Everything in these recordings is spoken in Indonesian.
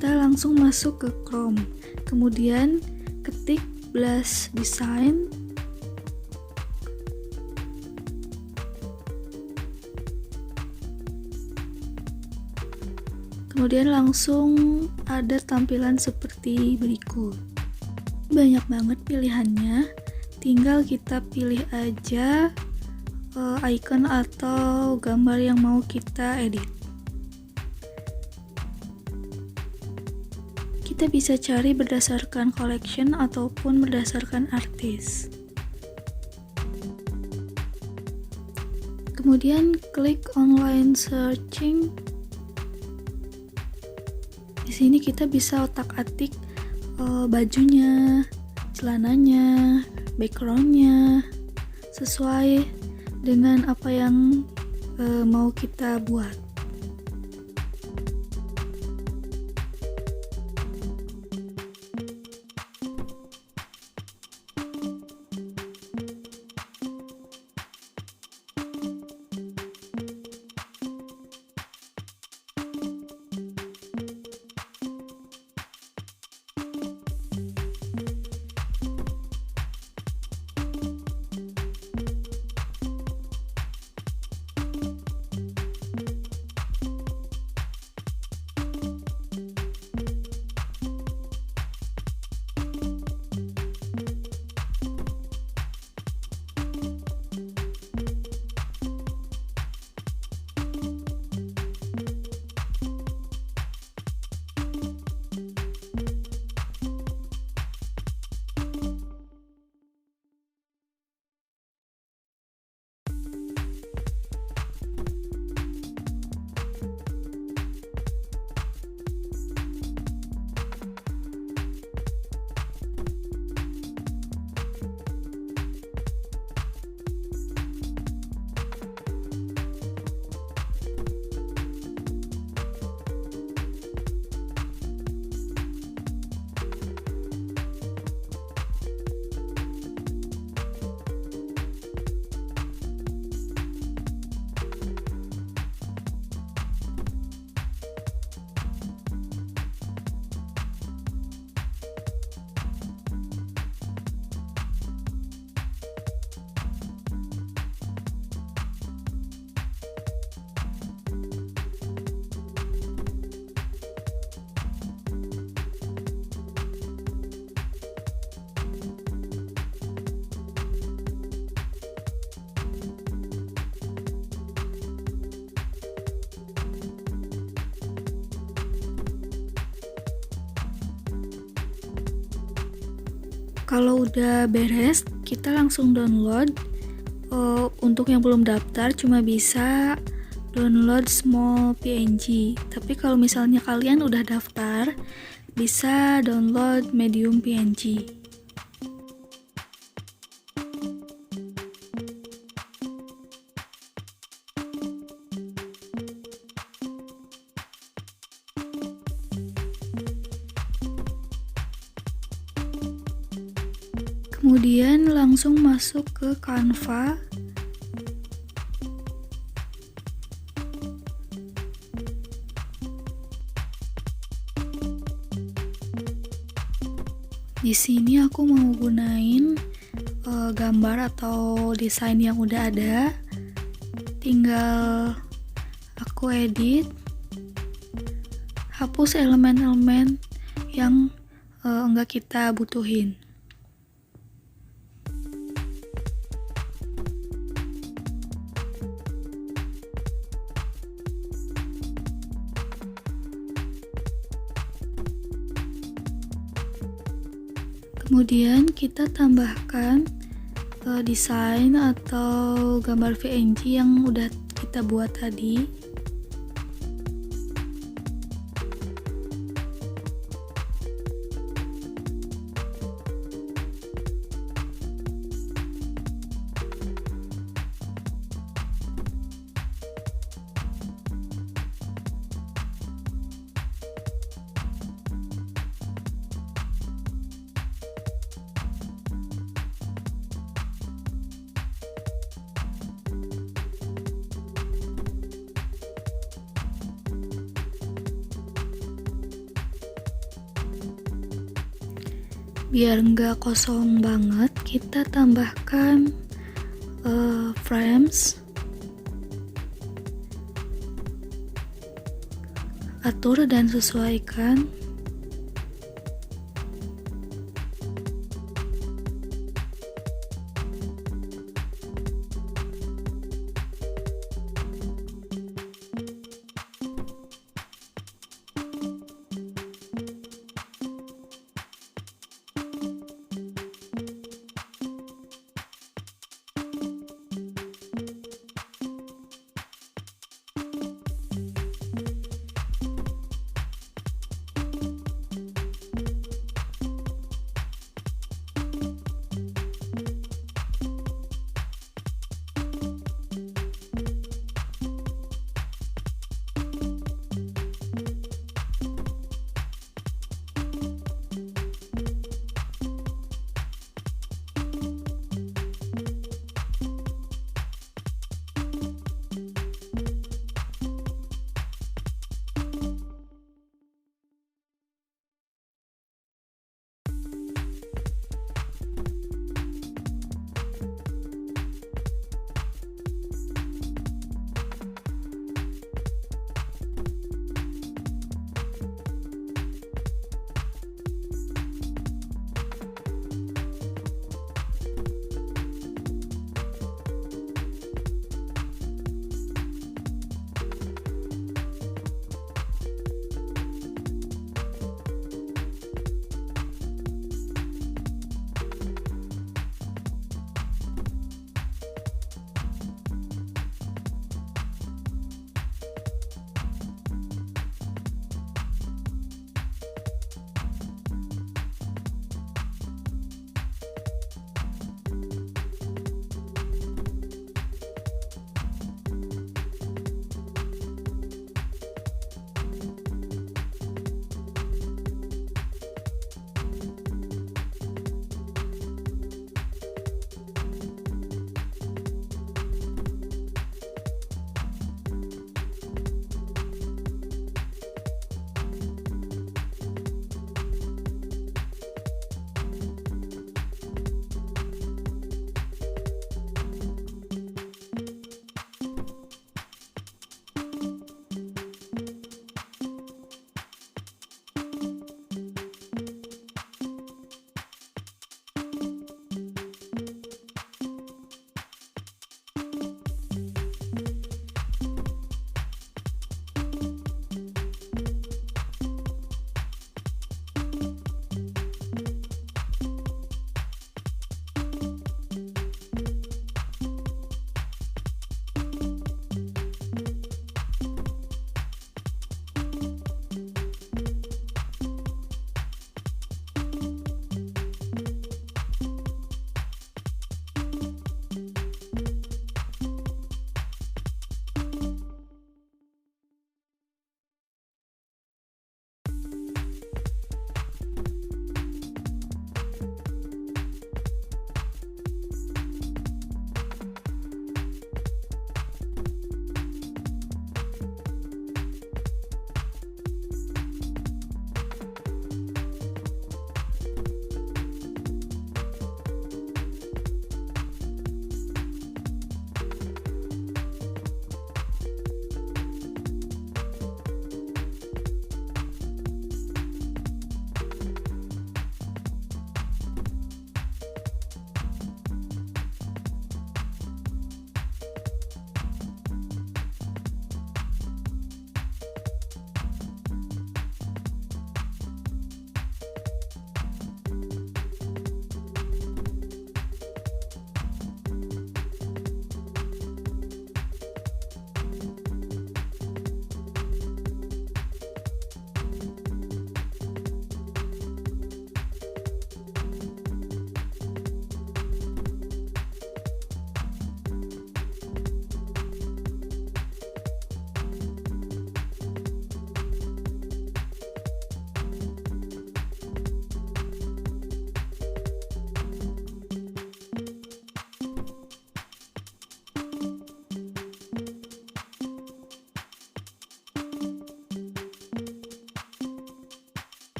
kita langsung masuk ke Chrome, kemudian ketik Blush Design. Kemudian langsung ada tampilan seperti berikut. Banyak banget pilihannya, tinggal kita pilih aja icon atau gambar yang mau kita edit. Kita bisa cari berdasarkan collection ataupun berdasarkan artis. Kemudian klik online searching. Di sini kita bisa otak-atik bajunya, celananya, backgroundnya, sesuai dengan apa yang mau kita buat. Kalau udah beres, kita langsung download. Untuk yang belum daftar cuma bisa download small PNG. Tapi kalau misalnya kalian udah daftar, bisa download medium PNG. Kemudian langsung masuk ke Canva. Di sini aku mau gunain gambar atau desain yang udah ada. Tinggal aku edit, hapus elemen-elemen yang enggak kita butuhin. Kemudian kita tambahkan desain atau gambar PNG yang udah kita buat tadi. Biar nggak kosong banget, kita tambahkan frames. Atur dan sesuaikan.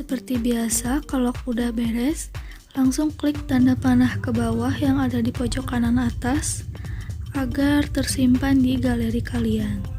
Seperti biasa, kalau udah beres, langsung klik tanda panah ke bawah yang ada di pojok kanan atas agar tersimpan di galeri kalian.